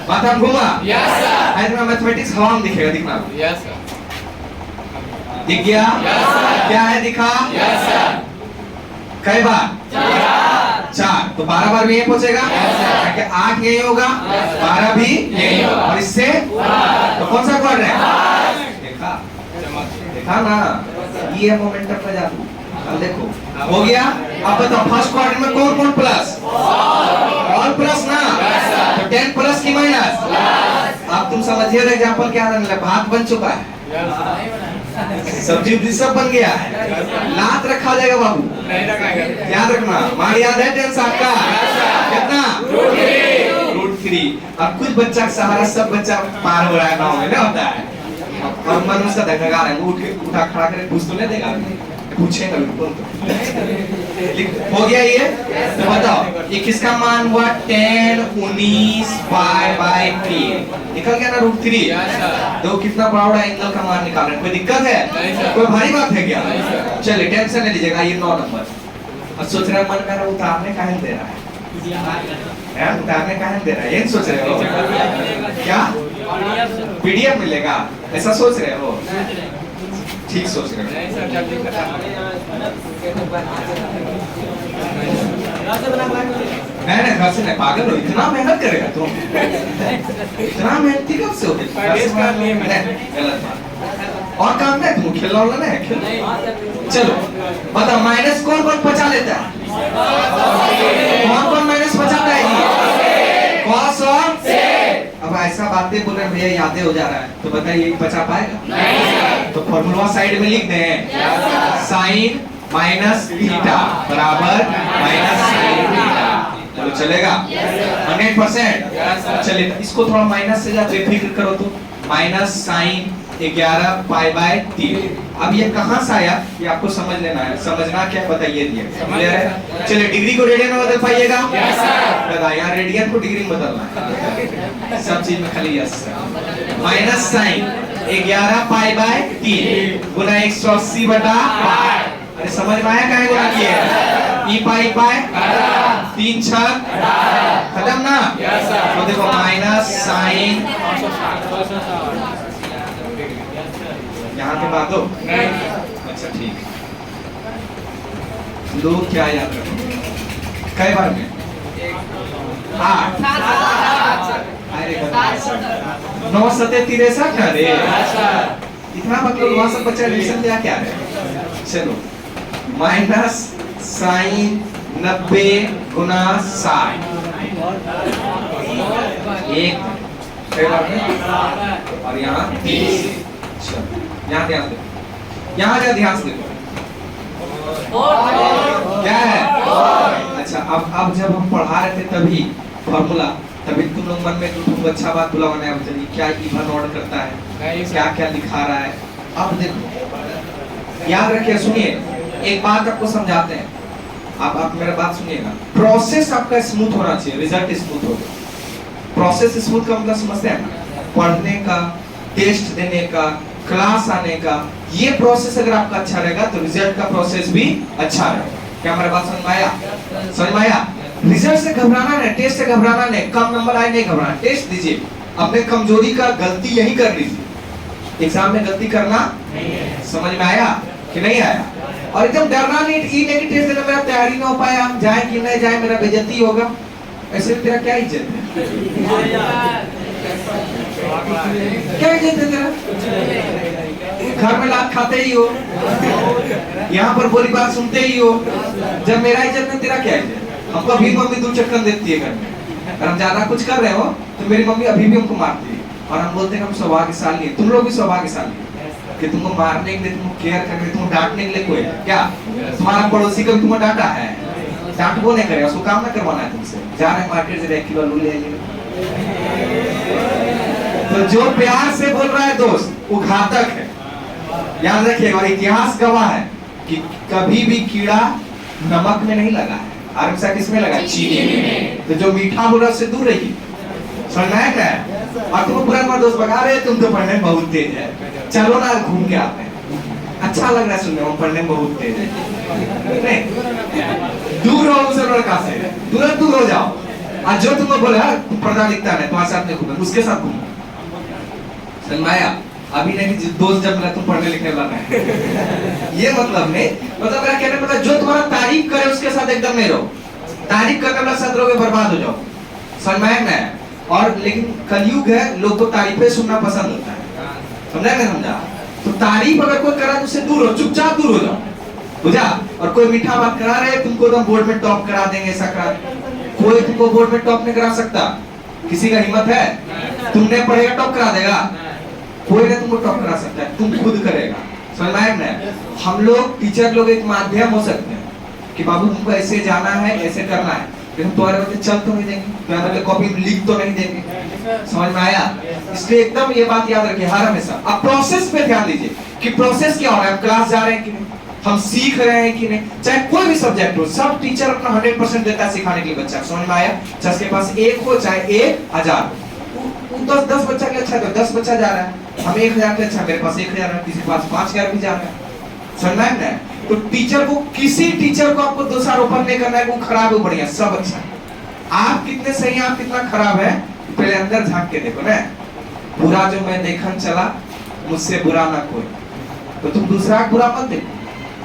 माथा घुमा। Yes sir. इतना मैथमेटिक्स हवा में दिखेगा, दिखना। Yes sir. दिख गया? Yes sir. क्या है दिखा? Yes sir. कई बार? 4। तो 12 बार भी यही पहुंचेगा? क्या 8 यही होगा? 12 भी यही होगा। और इससे तो कौन सा क्वाड्रेंट? देखा? देखा ना, ये है मोमेंटम का जादू। अब देखो हो गया। अब बताओ फर्स्ट क्वाड्रेंट में कौन कौन प्लस? ऑल प्लस ना, तो 10 प्लस की माइनस। अब तुम समझिए एग्जांपल क्या है, भात बन चुका है, सब्जी सब बन गया है, लात रखा जाएगा बाबू, याद रखना। मार याद है टेंस आपका कितना? रूट 3। अब कुछ बच्चा का सहारा सब बच्चा पार हो रहा है, गाँव में ना होता है। और मन उसका धक्का है, उठा खड़ा करे पूछ तो नहीं देगा, पूछेगा बिल्कुल। हो गया ये? तो बताओ ये किसका मान हुआ? 10 19 बाय 3 निकल गया ना, रूट 3। तो कितना बड़ा एंगल का मान निकाल रहे हैं, कोई दिक्कत है? कोई भारी बात है क्या? चलिए टेंशन नहीं लीजिएगा। ये 9 नंबर। और सोच रहे मन में उतारने का दे रहा है, उतारने का दे रहा है, ये सोच रहे हो क्या? पीडीएफ मिलेगा ऐसा सोच रहे हो? ठीक सोच रहे हो। नहीं घर से नहीं, पागल हो, इतना मेहनत करेगा तुम? इतना मेहनती कब से हो? गलत बात। और काम नहीं, तुम खेलना वाला नहीं खेल। चलो बताओ माइनस कौन कौन बचा लेता है? कौन कौन माइनस बचाता है? कॉस और अब ऐसा बातें बोल रहे भैया यादें हो जा रहा है, तो बताइए बचा पाएगा? नहीं। तो फॉर्मूला साइड में लिख दें, साइन माइनस थीटा बराबर माइनस साइन थीटा। चलो चलेगा? 100%। चलिए इसको थोड़ा माइनस से जा बेफिक्र करो तो, माइनस साइन 11 पाई बाय 3। अब ये कहां से आया ये आपको समझ लेना है। समझना क्या बताइए दिए क्लियर है? चलिए डिग्री को रेडियन में बदल पाइएगा? Yes sir. यहाँ रेडियन को डिग्री में बदलना है, सब चीज में खाली yes. Minus sine 11 pi by 3 गुना 180/5। अरे समझ में आया काहे गुना किए? ई पाई 3 6 खत्म ना? Yes sir. तो देखो माइनस साइन यहाँ के बाद दो नहीं। अच्छा ठीक। लोग क्या याद रखो? कई बार में 8 9 7 63 ना रे, इतना मतलब वहां सब बच्चा रिलेशन दिया क्या है? चलो माइनस साइन 90 गुना 60 1 कई बार में, और यहाँ 30। यहाँ ध्यान दो, यहाँ जा ध्यान से देखो क्या है? अच्छा अब जब हम पढ़ा रहे थे तभी फॉर्मूला, तभी तुम लोग मन में तुम अच्छा बात बोला बनाया क्या इवन ऑर्डर करता है, क्या क्या लिखा रहा है। अब देखो याद रखिए, सुनिए एक बात आपको समझाते हैं, आप मेरा बात सुनिएगा। प्रोसेस आपका स्मूथ होना चाहिए, रिजल्ट स्मूथ होगा। प्रोसेस स्मूथ का मतलब समझते हैं? पढ़ने का, टेस्ट देने का, क्लास आने का, ये प्रोसेस अगर आपका अच्छा रहेगा तो रिजल्ट का प्रोसेस भी अच्छा रहेगा। क्या हमारी बात समझ में आया? समझ में आया? रिजल्ट से घबराना नहीं, टेस्ट से घबराना नहीं, कम नंबर आए नहीं घबराना, टेस्ट दीजिए। अपने कमजोरी का गलती यही कर लीजिए, एग्जाम में गलती करना नहीं है। समझ में आया कि नहीं आया? और एकदम डरना नहीं, ई नहीं टेस्ट देने मेरा तैयारी ना हो पाया, हम जाए कि नहीं जाए, मेरा बेइज्जती होगा, ऐसे तेरा क्या इज्जत है? क्या इज्जत है तेरा? घर में लात खाते ही हो, यहाँ पर बोली बात सुनते ही हो, जब मेरा इज्जत में तेरा क्या इज्जत? हमको अभी मम्मी 2 चक्कर देती है घर में, अगर हम ज्यादा कुछ कर रहे हो तो मेरी मम्मी अभी भी हमको मारती है, और हम बोलते हैं हम सौभाग्यशाली हैं। तुम लोग भी सौभाग्यशाली हैं कि तुमको मारने के लिए, तुमको केयर करने, तुमको डांटने के लिए कोई क्या? तुम्हारा पड़ोसी कभी तुमको डांटा है? डांटबो नहीं करेगा, उसको काम ना करवाना है तुमसे। जा रहे मार्केट से 1 किलो आलू ले आइए। तो जो प्यार से बोल रहा है दोस्त वो घातक है, याद रखिएगा। और इतिहास गवाह है कि कभी भी कीड़ा नमक में नहीं लगा है, हमेशा किसमें लगा? चीनी में। तो जो मीठा बोल रहा है उससे दूर रहिए, समझना है क्या? और तुम पुराना दोस्त बगा रहे, तुम तो पढ़ने में बहुत तेज है, चलो ना घूम के आते हैं। अच्छा लग रहा है सुनने में, पढ़ने में बहुत तेज है नहीं, दूर रहो उस लड़का से, तुरंत दूर हो जाओ। आज जो तुमको बोला पर्दा दिखता है तुम्हारे साथ में घूमो, उसके साथ घूमो। सलमाया अभी नहीं कि दोस्त जब मिला तुम पढ़ने लिखने वाला है ये मतलब नहीं, मतलब मेरा कहने का मतलब जो तुम्हारा तारीफ करे उसके साथ एकदम नहीं रहो, तारीफ करने वाला साथ रहोगे बर्बाद हो जाओ। सलमाया ना है और लेकिन कलयुग है, लोग को तारीफें सुनना पसंद होता है, समझा नहीं समझा? तो तारीफ अगर कोई करा तो उससे दूर हो, चुपचाप दूर हो जाओ, बुझा? और कोई मीठा बात करा रहे तुमको तो बोर्ड में टॉप करा देंगे, ऐसा करा, कोई तुमको बोर्ड में टॉप नहीं करा सकता, किसी का हिम्मत है? तुमने पढ़ेगा टॉप करा देगा? कोई नहीं तुमको टॉप करा सकता है, तुम खुद करेगा। समझ में आया? हम लोग टीचर लोग एक माध्यम हो सकते हैं कि बाबू तुमको ऐसे जाना है, ऐसे करना है, लेकिन तुम्हारे बच्चे चल तो नहीं देंगे, तुम्हारे कॉपी में लिख तो नहीं देंगे। समझ में आया? इसलिए एकदम ये बात याद रखिए हर हमेशा। अब प्रोसेस पे ध्यान दीजिए कि प्रोसेस क्या हो रहा है, हम क्लास जा रहे हैं कि नहीं, हम सीख रहे हैं कि नहीं, चाहे कोई भी सब्जेक्ट हो, सब टीचर अपना 100% देता है सिखाने के लिए बच्चा। समझ में आया? चाहे उसके पास 1 हो चाहे 1000 हो, 10 बच्चा के अच्छा, तो 10 बच्चा जा रहा है, हम 1000 के अच्छा, मेरे पास 1000 है, किसी के पास 5000 भी जा रहा है। समझ में आया? तो टीचर को, किसी टीचर को आपको दोषारोपण नहीं करना है वो खराब है बढ़िया, सब अच्छा है। आप कितने सही हैं, आप कितना खराब है, पहले अंदर झांक के देखो ना। बुरा जो मैं देखन चला मुझसे बुरा ना कोई, तो तुम दूसरा बुरा मत देखो,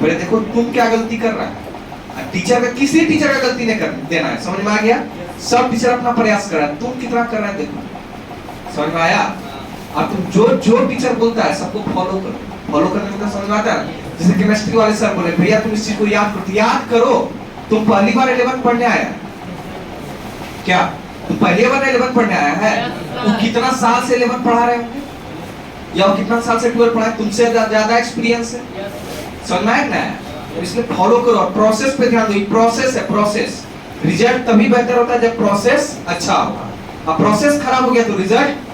पहले देखो तुम क्या गलती कर रहा है। टीचर का, किसी टीचर का गलती नहीं कर देना है, समझ में आ गया? सब टीचर अपना प्रयास कर रहा है, तुम कितना कर रहे हैं देखो। समझ में आया? और तुम जो टीचर बोलता है सबको फॉलो करो। फॉलो करने में समझ में आता है? जैसे केमिस्ट्री वाले सर बोले भैया तुम इस चीज को याद करो। तुम पहली बार 11 पढ़ने आया क्या? तुम पहली बार 11 पढ़ने आया है? वो कितना साल से 11 पढ़ा रहे होंगे, या वो कितना साल से 12 पढ़ा है, तुमसे ज्यादा एक्सपीरियंस है। समझ में आया ना? इसलिए फॉलो करो, प्रोसेस पे ध्यान दो। प्रोसेस है, प्रोसेस। रिजल्ट तभी बेहतर होता है जब प्रोसेस अच्छा होगा। अब प्रोसेस खराब हो गया तो रिजल्ट।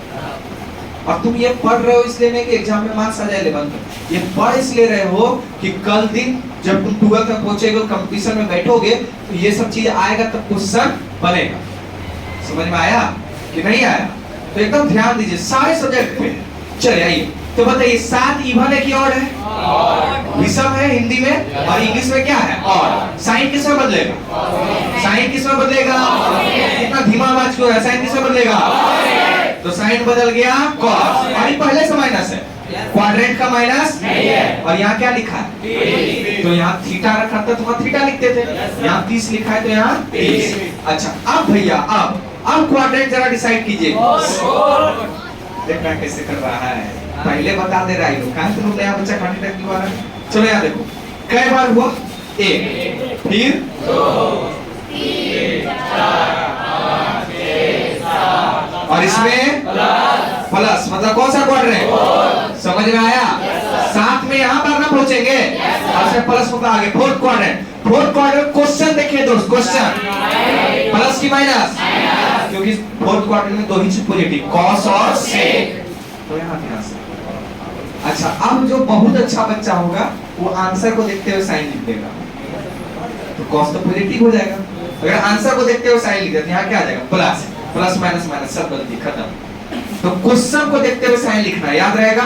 और तुम ये पढ़ रहे हो इसलिए नहीं कि एग्जाम में मार्क्स आ जाए 11 में, ये पढ़ इसलिए रहे हो कि कल दिन जब तुम 12 तक पहुंचेगे, कंपटीशन में बैठोगे, तो ये सब चीज आएगा तब क्वेश्चन बनेगा। समझ में आया कि नहीं आया? तो एकदम ध्यान दीजिए सारे सब्जेक्ट पे। चलिए आइए, तो बताइए 7 इवन है कि और है? विषम है हिंदी में, और इंग्लिश में क्या है? और। साइन किस में बदलेगा? साइन किस में बदलेगा? इतना धीमा आवाज क्यों है? साइन किस में बदलेगा? तो साइन बदल गया कॉस, और ये पहले से माइनस है, क्वाड्रेंट का माइनस नहीं है। और यहाँ क्या लिखा है? तो यहाँ थीटा रखा था तो वहाँ थीटा लिखते थे, यहाँ 30 लिखा है तो यहाँ 30। अच्छा अब भैया अब क्वाड्रेंट जरा डिसाइड कीजिए। देखना कैसे कर रहा है, पहले बता दे रहा है लोग, कहाँ से लोग नया बच्चा खाने तक वाला। चलो यहाँ देखो कई बार हुआ, 1 फिर 2 3 4 5 6 7, और इसमें प्लस, मतलब कौन सा क्वाड्रेंट? समझ में आया? 7 में यहाँ पर ना पहुंचेंगे, और इसमें प्लस होगा आगे। फोर्थ क्वाड्रेंट, क्वेश्चन देखिए दोस्त, क्वेश्चन प्लस की माइनस, क्योंकि फोर्थ क्वाड्रेंट में 2 ही पॉजिटिव, कॉस और सेक, तो यहाँ ध्यान से। अच्छा अब जो बहुत अच्छा बच्चा होगा वो आंसर को देखते हुए साइन लिख देगा, तो कॉस तो पॉजिटिव हो जाएगा। अगर आंसर को देखते हुए साइन लिख देते यहाँ क्या आ जाएगा? प्लस, प्लस माइनस माइनस सब गलती खत्म। तो क्वेश्चन को देखते हुए साइन लिखना याद रहेगा,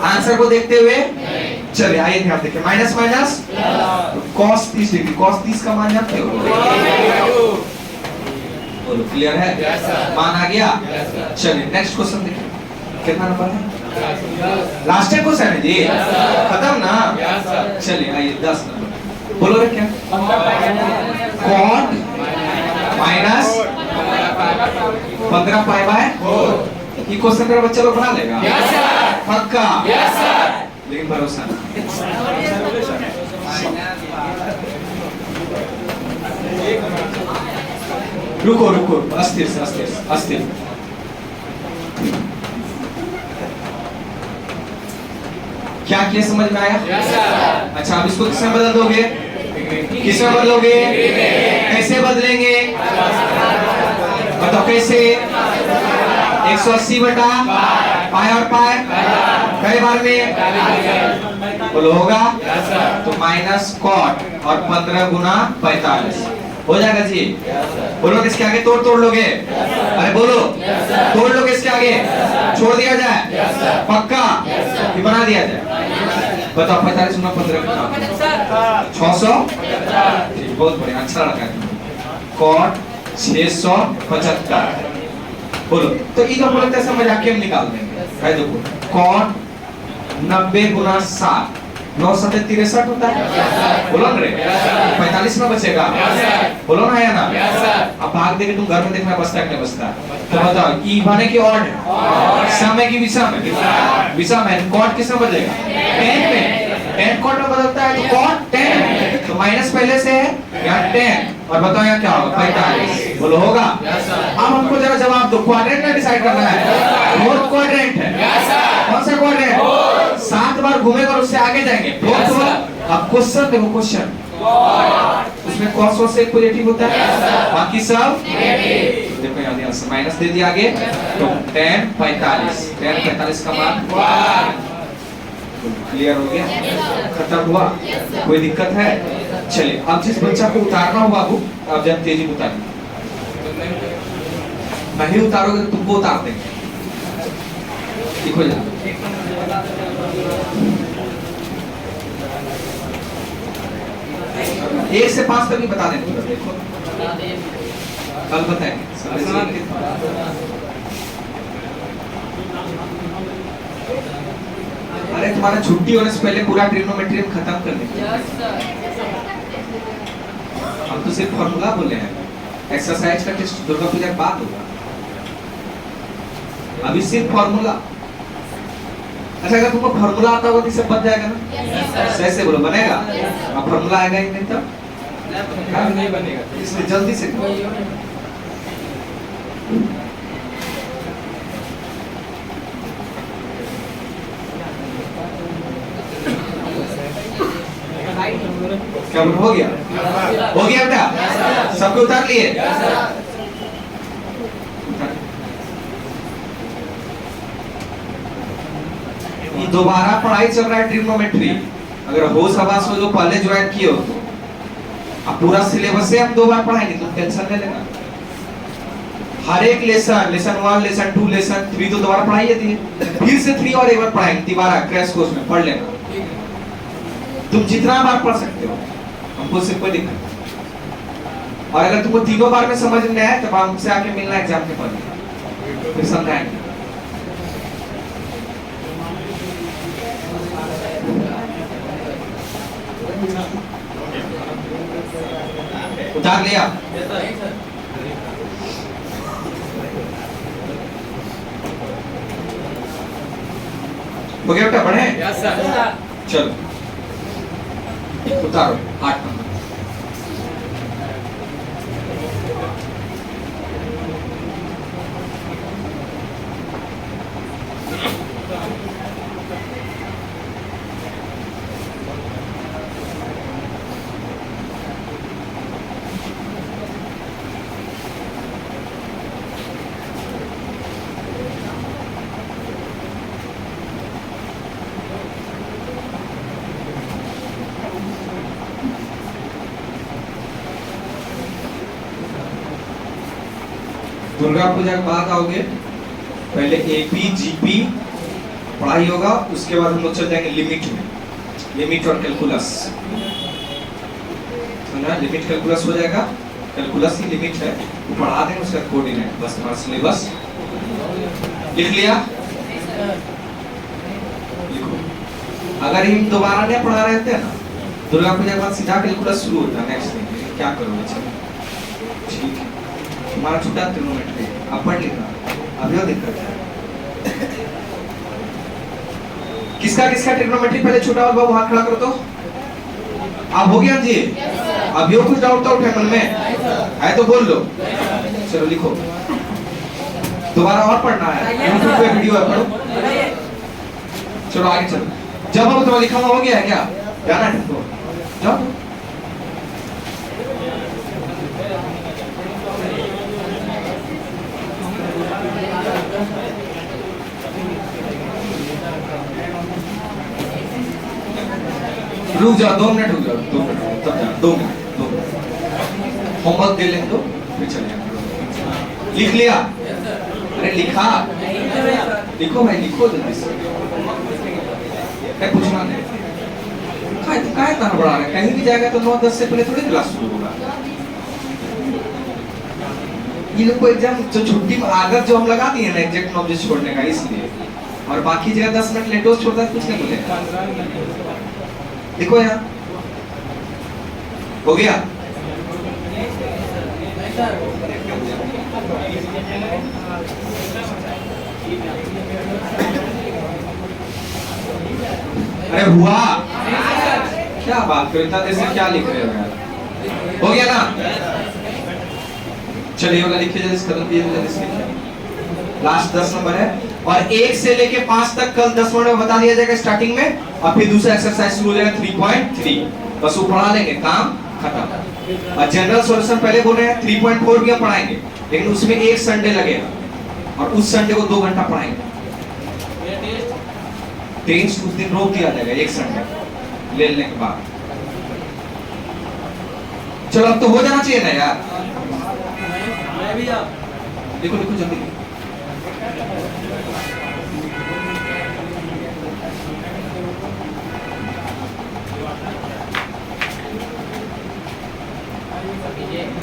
आंसर को देखते हुए। चलिए आइए ध्यान देखिए, माइनस माइनस तो cos 30 डिग्री, cos 30 का मान जानते हो? बोलो क्लियर है? मान आ गया? चलिए नेक्स्ट क्वेश्चन देखिए, कितना नंबर है? लास्ट क्वेश्चन है जी, खत्म ना? चलिए आइए 10 नंबर बोलो रे, क्या? cot minus 15 pi by 4। ये क्वेश्चन मेरा बच्चा लोग बना लेगा? Yes sir. पक्का? Yes sir. लेकिन भरोसा ना। रुको रुको, अस्थिर से अस्थिर अस्थिर। क्या किया समझ में आया? Yes sir. अच्छा अब इसको किसमें बदल दोगे? किसमें बदलोगे? कैसे बदलेंगे बताओ कैसे? 180 बटा पाई और पाई कई बार में बोलो होगा, तो माइनस कॉट और 15 गुना 45 हो जाएगा जी। बोलो किसके आगे तोड़ लोगे? अरे बोलो तोड़ लोगे इसके आगे, छोड़ दिया जाए? पक्का कि बना दिया जाए? बताओ 45 गुना 15 कितना? 600। ठीक, बहुत बढ़िया, अच्छा लगा। कॉट 675। बोलो तो इधर बोलते ऐसा मजाक हम निकाल देंगे। है देखो कॉट 90 गुना 7 9 7 63 होता है। बोलो ना रे 45 में बचेगा। बोलो ना है ना। अब भाग देके तुम घर में देखना बचता है कि नहीं बचता। तो बताओ ई बने की ऑड है, सम है कि विषम है? विषम है। कॉट किस में बचेगा? 10 में। 10 कॉट में बदलता है तो कॉट 10 तो माइनस पहले से है यहाँ 10 और बताओ यहाँ क्या होगा? 45। बोलो होगा। अब हमको जरा जवाब दो, क्वाड्रेंट में डिसाइड करना है। फोर्थ क्वाड्रेंट है। कौन सा क्वाड्रेंट? 7 बार घूमेगा और उससे आगे जाएंगे। फोर्थ वाला। अब क्वेश्चन देखो, क्वेश्चन उसमें cos और sec पॉजिटिव होता है, बाकी सब नेगेटिव। देखो यहाँ दिया माइनस दे दिया आगे तो 10 45 का मान 1। क्लियर हो गया? खत्म हुआ? कोई दिक्कत है? चलिए अब जिस बच्चा को उतारना हो बाबू आप जब तेजी उतारिए, नहीं उतारोगे तो तुमको उतार देंगे। लिखो जा 1 से 5 तक ही बता देंगे। देखो कल बताएंगे। अरे तुम्हारा छुट्टी होने से पहले पूरा ट्रिग्नोमेट्री हम खत्म कर देंगे। हम तो सिर्फ फॉर्मूला बोले हैं। एक्सरसाइज का टेस्ट दुर्गा पूजा के बाद होगा, अभी सिर्फ फॉर्मूला। अच्छा अगर तुमको फॉर्मूला आता होगा तो सब बन जाएगा ना? सही से बोलो बनेगा। अब फॉर्मूला आएगा ही नहीं तब नहीं बनेगा, इसलिए जल्दी से क्या हो गया? हो गया बेटा? सबको उतार लिए? ये दोबारा पढ़ाई चल रहा है ट्रिग्नोमेट्री। अगर होश हवास हो जो पहले ज्वाइन किए हो तो अब पूरा सिलेबस से हम 2 बार पढ़ाएंगे, तुम टेंशन नहीं लेना। हर एक लेसन 1 लेसन 2 लेसन 3 तो दोबारा पढ़ाई थी, फिर से 3 और एक बार पढ़ाएंगे दोबारा क्रैश कोर्स में। पढ़ लेना, तुम जितना बार पढ़ सकते हो, हमको सिर्फ कोई दिक्कत नहीं। और अगर तुमको 3 बार में समझ में आए तो हमसे आके मिलना एग्जाम के पहले, फिर समझाएंगे। उतार लिया? हो गया बेटा? पढ़े? चलो उतारो 8 नंबर। दुर्गा पूजा के बाद आओगे, पहले एपी जीपी पढ़ाई होगा, उसके बाद हम लोग चल जाएंगे लिमिट में। लिमिट और कैलकुलस, समझा? लिमिट कैलकुलस हो जाएगा। कैलकुलस की लिमिट है वो पढ़ा देंगे, उसका कोऑर्डिनेट बस हमारा सिलेबस लिख लिया। लिखो अगर हम दोबारा नहीं पढ़ा रहे थे ना, दुर्गा पूजा के बाद सीधा कैलकुलस शुरू होता है। नेक्स्ट दिन क्या करोगे? ठीक है, तुम्हारा छुट्टा ट्रिग्नोमेट्री अब पढ़ लेना, अभी और दिक्कत है। किसका किसका ट्रिग्नोमेट्री पहले छुट्टा और बाबू हाथ खड़ा करो तो। अब हो गया जी? अभी कुछ डाउट तो उठे मन में है तो बोल लो। चलो लिखो, दोबारा और पढ़ना है, YouTube पे वीडियो है, पढ़ो। चलो आगे चलो। जब अब तुम्हारा लिखा हुआ हो गया है क्या? जाना है तो जाओ। रुक जाओ 2 मिनट, रुक जाओ 2 मिनट, तब जाओ 2 मिनट। होमवर्क दे लें तो फिर चले जाओ। लिख लिया? अरे लिखा? लिखो भाई लिखो जल्दी से, पूछना नहीं। काय इतना बड़ा है, कहीं भी जाएगा तो 9-10 से पहले थोड़ी क्लास शुरू होगा। ये लोग को एग्जाम जो छुट्टी में आगर जो हम लगा दिए ना एग्जैक्ट नॉलेज छोड़ने का, इसलिए। और बाकी जगह 10 मिनट लेट हो छोड़ता है, कुछ नहीं बोलेगा। देखो यहाँ हो गया। अरे हुआ क्या बात करो, इतना देर से क्या लिख रहे हो यार? हो गया ना? चलिए वाला लिखिए जल्दी, खत्म कीजिए जल्दी। लास्ट 10 नंबर है और 1 से लेके 5 तक कल 10 मिनट में बता दिया जाएगा स्टार्टिंग में, और फिर दूसरा एक्सरसाइज शुरू हो जाएगा 3.3। बस वो पढ़ा लेंगे, काम खत्म। और जनरल सॉल्यूशन पहले बोल रहे हैं 3.4 भी पढ़ाएंगे, लेकिन उसमें एक संडे लगेगा और उस संडे को 2 घंटा पढ़ाएंगे। टेंस उस दिन रोक दिया जाएगा, एक संडे ले लेने के बाद। चलो अब तो हो जाना चाहिए ना यार। लिखो लिखो जल्दी।